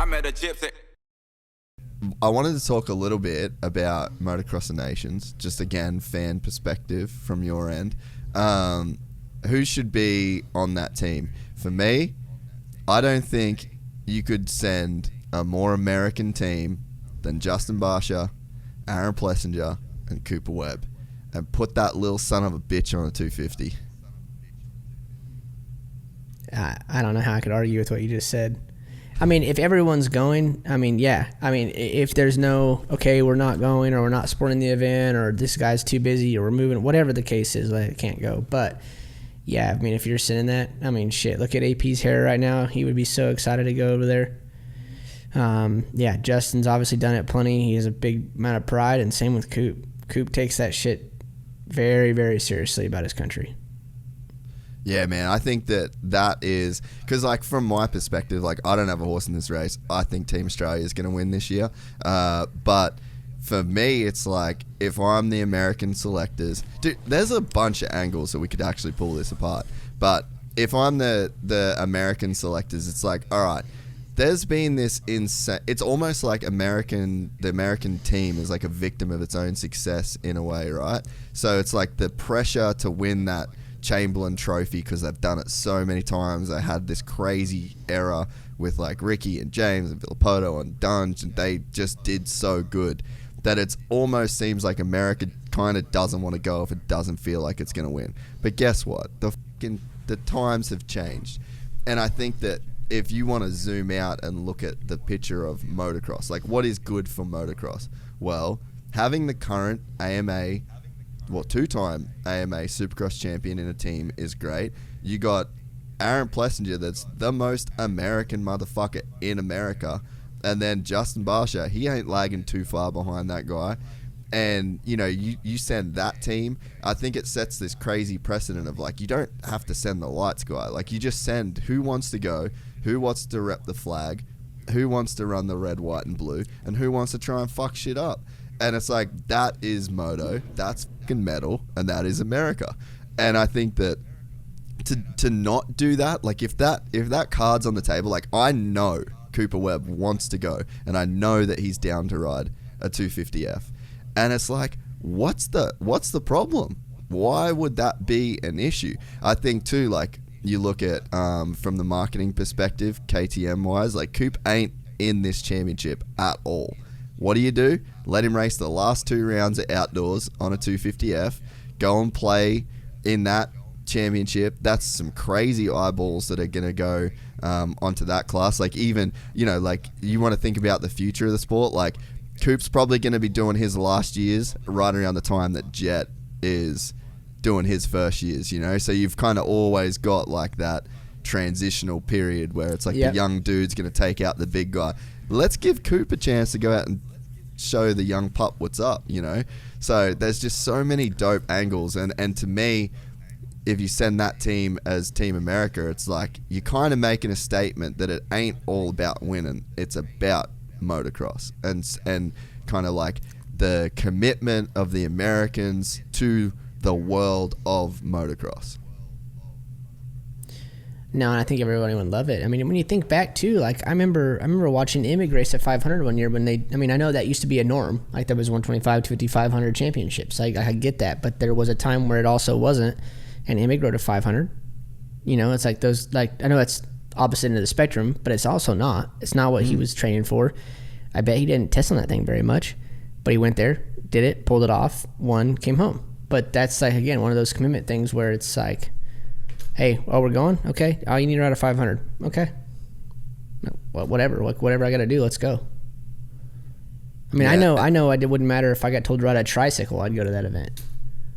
I met a gypsy. I wanted to talk a little bit about Motocross of Nations, just again, fan perspective from your end. Who should be on that team? For me, I don't think you could send a more American team than Justin Barsha, Aaron Plessinger, and Cooper Webb, and put that little son of a bitch on a 250. I don't know how I could argue with what you just said. I mean, if everyone's going, I mean, yeah. I mean, if there's no, okay, we're not going, or we're not supporting the event, or this guy's too busy, or we're moving, whatever the case is, like, I can't go. But, yeah, I mean, if you're sending that, I mean, shit, look at AP's hair right now. He would be so excited to go over there. Yeah, Justin's obviously done it plenty. He has a big amount of pride, and same with Coop. Coop takes that shit very, very seriously about his country. Yeah, man, I think that is because, like, from my perspective, like, I don't have a horse in this race. I think Team Australia is going to win this year. But for me, it's like, if I'm the American selectors, dude, there's a bunch of angles that we could actually pull this apart. But if I'm the American selectors, it's like, all right, there's been this insane. It's almost like the American team is like a victim of its own success in a way, right? So it's like the pressure to win that Chamberlain trophy because they've done it so many times. They had this crazy era with like Ricky and James and Villapoto and Dunge, and they just did so good that it's almost seems like America kind of doesn't want to go if it doesn't feel like it's going to win. But guess what? The times have changed, and I think that if you want to zoom out and look at the picture of motocross, like, what is good for motocross? Well, having the current AMA, two-time AMA Supercross champion in a team is great. You got Aaron Plessinger, that's the most American motherfucker in America. And then Justin Barsha, he ain't lagging too far behind that guy. And, you know, you send that team, I think it sets this crazy precedent of, like, you don't have to send the lights guy. Like, you just send who wants to go, who wants to rep the flag, who wants to run the red, white, and blue, and who wants to try and fuck shit up. And it's like, that is moto, that's fucking metal, and that is America. And I think that to not do that, like, if that card's on the table, like, I know Cooper Webb wants to go, and I know that he's down to ride a 250F. And it's like, what's the problem? Why would that be an issue? I think too, like, you look at from the marketing perspective, KTM wise, like, Coop ain't in this championship at all. What do? Let him race the last 2 rounds at outdoors on a 250F. Go and play in that championship. That's some crazy eyeballs that are going to go onto that class. Like, even, you know, like, you want to think about the future of the sport. Like, Coop's probably going to be doing his last years right around the time that Jet is doing his first years, you know? So you've kind of always got, like, that transitional period where it's like, the young dude's going to take out the big guy. Let's give Coop a chance to go out and show the young pup what's up, you know? So there's just so many dope angles. And to me, if you send that team as Team America, it's like you're kind of making a statement that it ain't all about winning. It's about motocross and kind of like the commitment of the Americans to the world of motocross. No, and I think everybody would love it. I mean, when you think back too, like, I remember watching Imig race at 500 one year when I know that used to be a norm. Like, there was 125, 250, 500 championships. Like, I get that, but there was a time where it also wasn't, and Imig rode a 500. You know, it's like those, like, I know that's opposite end of the spectrum, but it's also not. It's not what he was training for. I bet he didn't test on that thing very much, but he went there, did it, pulled it off, won, came home. But that's, like, again, one of those commitment things where it's like, hey, we're going? Okay. Oh, you need to ride a 500. Okay. Well, whatever. Like, whatever I got to do, let's go. I mean, yeah. I know it wouldn't matter if I got told to ride a tricycle, I'd go to that event.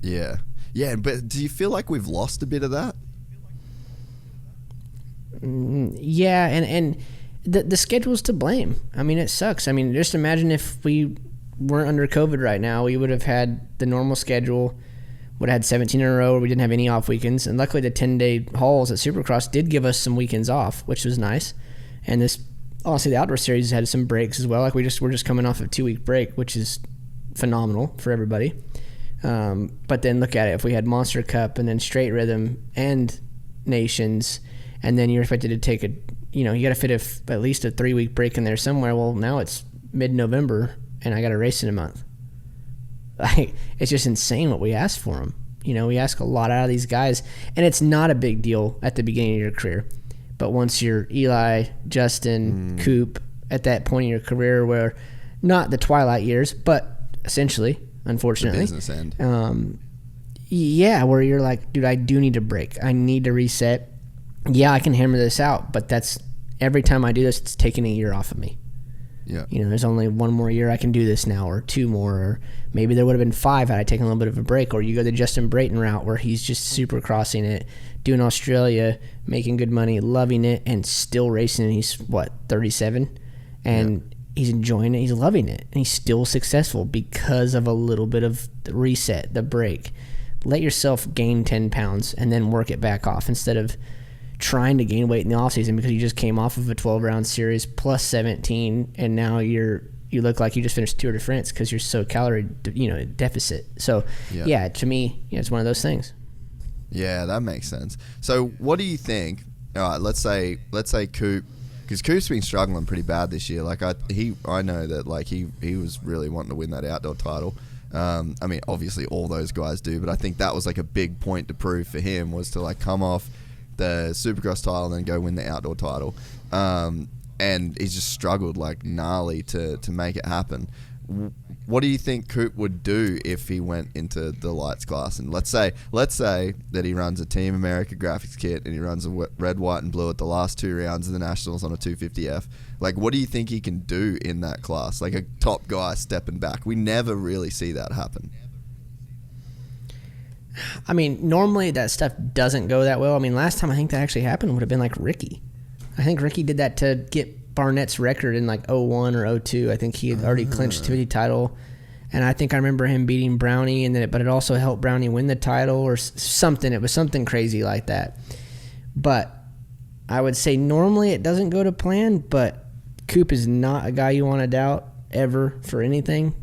Yeah. Yeah, but do you feel like we've lost a bit of that? Yeah, and the schedule's to blame. I mean, it sucks. I mean, just imagine if we weren't under COVID right now, we would have had the normal schedule, would have had 17 in a row where we didn't have any off weekends. And luckily the 10-day hauls at Supercross did give us some weekends off, which was nice. And this, honestly, the outdoor series had some breaks as well. Like, we're just coming off a 2-week break, which is phenomenal for everybody. But then look at it. If we had Monster Cup and then Straight Rhythm and Nations and then you're expected to take you got to fit at least a 3-week break in there somewhere. Well, now it's mid-November, and I got a race in a month. Like, it's just insane what we ask for them. We ask a lot out of these guys, and it's not a big deal at the beginning of your career. But once you're Eli, Justin, Coop, at that point in your career where not the twilight years, but essentially, unfortunately. The business end. Where you're like, dude, I do need to break. I need to reset. Yeah, I can hammer this out, but that's every time I do this, it's taking a year off of me. Yeah. There's only one more year I can do this now, or 2 more, or maybe there would have been 5 had I taken a little bit of a break. Or you go the Justin Brayton route where he's just supercrossing it, doing Australia, making good money, loving it, and still racing. And he's 37, and he's enjoying it. He's loving it, and he's still successful because of a little bit of the reset, the break. Let yourself gain 10 pounds and then work it back off instead of trying to gain weight in the offseason because you just came off of a 12-round series plus 17, and now you look like you just finished Tour de France because you're so calorie deficit. So to me, it's one of those things. Yeah, that makes sense. So what do you think? All right, let's say Coop, because Coop's been struggling pretty bad this year. Like I know that like he was really wanting to win that outdoor title. I mean, obviously all those guys do, but I think that was like a big point to prove for him, was to like come off the Supercross title and then go win the outdoor title. And he's just struggled like gnarly to make it happen. What do you think Coop would do if he went into the lights class? And let's say that he runs a Team America graphics kit and he runs a red, white, and blue at the last 2 rounds of the Nationals on a 250F. Like, what do you think he can do in that class? Like a top guy stepping back. We never really see that happen. I mean, normally that stuff doesn't go that well. I mean, last time I think that actually happened would have been like Ricky. I think Ricky did that to get Barnett's record in like 01 or 02. I think he had already clinched the 250 title. And I think I remember him beating Brownie, but it also helped Brownie win the title or something. It was something crazy like that. But I would say normally it doesn't go to plan, but Coop is not a guy you want to doubt ever for anything.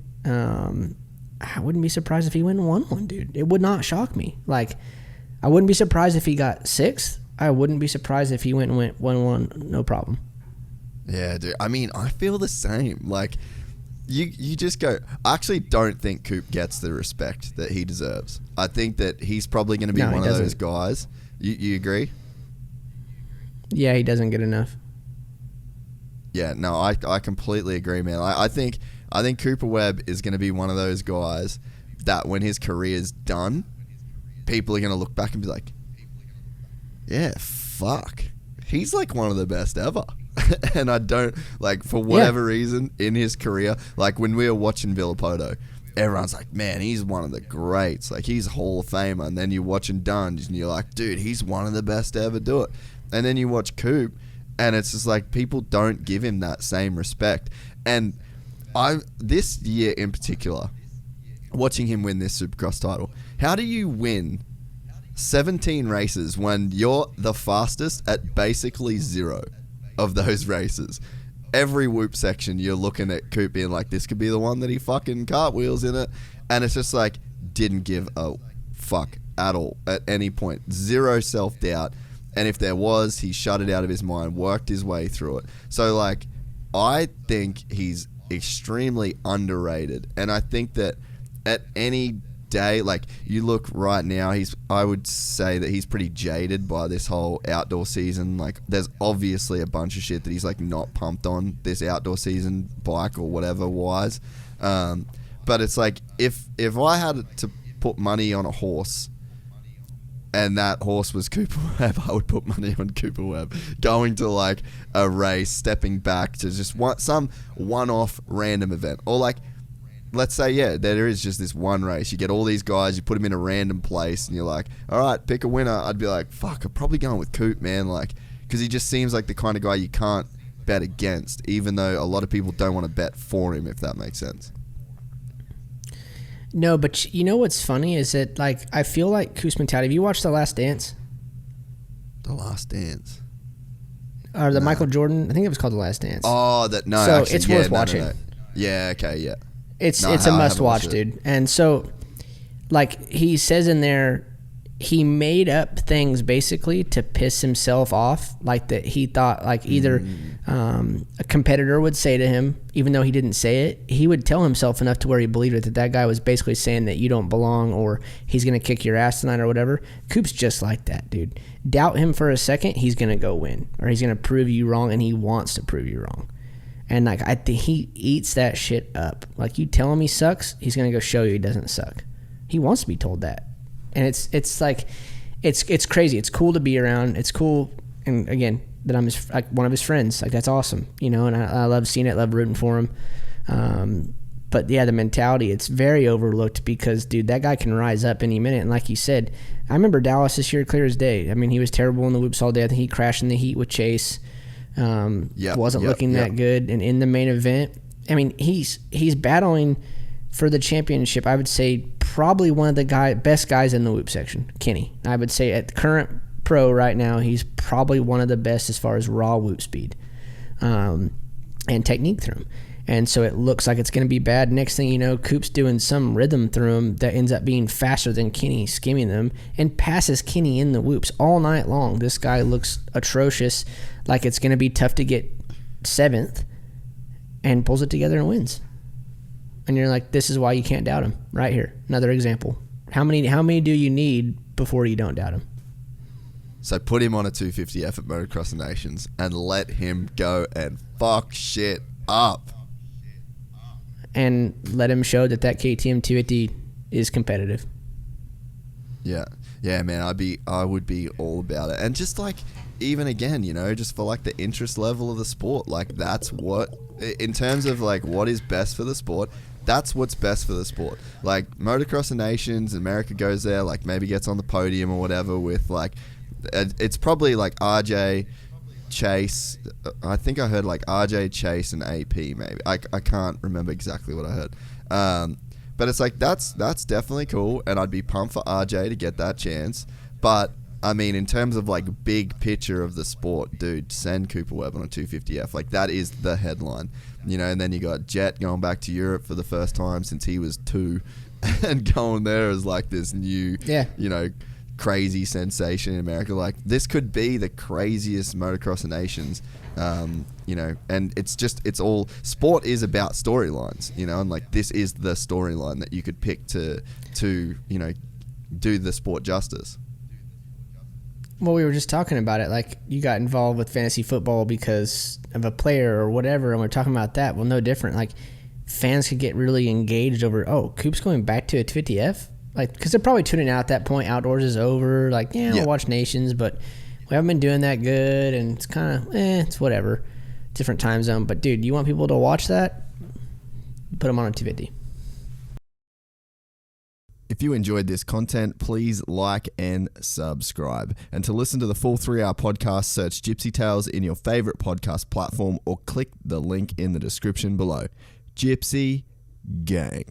I wouldn't be surprised if he went and won one, dude. It would not shock me. Like, I wouldn't be surprised if he got 6th. I wouldn't be surprised if he went and won one, no problem. Yeah, dude. I mean, I feel the same. Like, you just go, I actually don't think Coop gets the respect that he deserves. I think that he's probably going to be one of those guys. You agree? Yeah, he doesn't get enough. Yeah, no, I completely agree, man. I think Cooper Webb is going to be one of those guys that when his career's done, people are going to look back and be like, yeah, fuck. He's like one of the best ever. And I don't, like, for whatever reason in his career, like when we were watching Villapoto, everyone's like, man, he's one of the greats. Like, he's a Hall of Famer. And then you're watching Dunge and you're like, dude, he's one of the best to ever do it. And then you watch Coop and it's just like people don't give him that same respect. And this year in particular, watching him win this Supercross title, how do you win 17 races when you're the fastest at basically 0 of those races? Every whoop section, you're looking at Coop being like, this could be the one that he fucking cartwheels in it. And it's just like, didn't give a fuck at all at any point. 0 self-doubt. And if there was, he shut it out of his mind, worked his way through it. So, like, I think he's extremely underrated. And I think that at any day, like, you look right now, I would say that he's pretty jaded by this whole outdoor season. Like, there's obviously a bunch of shit that he's like not pumped on this outdoor season, bike or whatever wise. But it's like, if I had to put money on a horse and that horse was Cooper Webb, I would put money on Cooper Webb going to like a race, stepping back to just some one-off random event. Or like, let's say, there is just this one race. You get all these guys, you put them in a random place, and you're like, all right, pick a winner. I'd be like, fuck, I'm probably going with Coop, man. Like, because he just seems like the kind of guy you can't bet against, even though a lot of people don't want to bet for him, if that makes sense. No, but you know what's funny is that, like, I feel like Coop's mentality. Have you watched The Last Dance? The Last Dance? Or the Michael Jordan? I think it was called The Last Dance. Oh, no. So actually, it's worth watching. No. Yeah, okay, yeah. It's a must watch, dude. And so, like, he says in there, he made up things basically to piss himself off, like that he thought like either a competitor would say to him, even though he didn't say it, he would tell himself enough to where he believed it, that guy was basically saying that you don't belong or he's going to kick your ass tonight or whatever. Coop's just like that, dude. Doubt him for a second, he's going to go win, or he's going to prove you wrong, and he wants to prove you wrong. And like I think he eats that shit up. Like you tell him he sucks, he's going to go show you he doesn't suck. He wants to be told that. And it's like it's crazy. It's cool to be around. It's cool, and again, that I'm one of his friends. Like that's awesome, you know. And I love seeing it, love rooting for him. But yeah, the mentality, it's very overlooked because, dude, that guy can rise up any minute. And like you said, I remember Dallas this year clear as day. I mean, he was terrible in the whoops all day. I think he crashed in the heat with Chase. Wasn't looking that good. And in the main event, I mean, he's battling for the championship. I would say probably one of the best guys in the whoop section, Kenny. I would say at the current pro right now, he's probably one of the best as far as raw whoop speed and technique through him. And so it looks like it's going to be bad. Next thing you know, Coop's doing some rhythm through him that ends up being faster than Kenny, skimming them, and passes Kenny in the whoops all night long. This guy looks atrocious, like it's going to be tough to get 7th, and pulls it together and wins. And you're like, this is why you can't doubt him. Right here, another example. How many do you need before you don't doubt him? So put him on a 250F at Motocross of Nations and let him go and fuck shit up. And let him show that KTM 250 is competitive. Yeah, man, I would be all about it. And just like, even again, you know, just for like the interest level of the sport, like that's what, in terms of like what is best for the sport, that's what's best for the sport. Like Motocross of Nations, America goes there, like maybe gets on the podium or whatever with like, it's probably like RJ, Chase. I think I heard like RJ, Chase, and AP maybe. I can't remember exactly what I heard. But it's like that's definitely cool, and I'd be pumped for RJ to get that chance. But I mean, in terms of like big picture of the sport, dude, send Cooper Webb on a 250F. Like that is the headline, you know. And then you got Jet going back to Europe for the first time since he was 2, and going there as like this new, you know, crazy sensation in America. Like this could be the craziest Motocross of Nations, you know. And it's all sport is about storylines, you know. And like this is the storyline that you could pick to you know, do the sport justice. Well, we were just talking about it. Like, you got involved with fantasy football because of a player or whatever, and we're talking about that. Well, no different. Like, fans could get really engaged over, oh, Coop's going back to a 50F? Like, because they're probably tuning out at that point. Outdoors is over. Like, we'll watch Nations, but we haven't been doing that good, and it's kind of, it's whatever. Different time zone. But, dude, you want people to watch that? Put them on a 250. If you enjoyed this content, please like and subscribe. And to listen to the full 3-hour podcast, search Gypsy Tales in your favorite podcast platform or click the link in the description below. Gypsy Gang.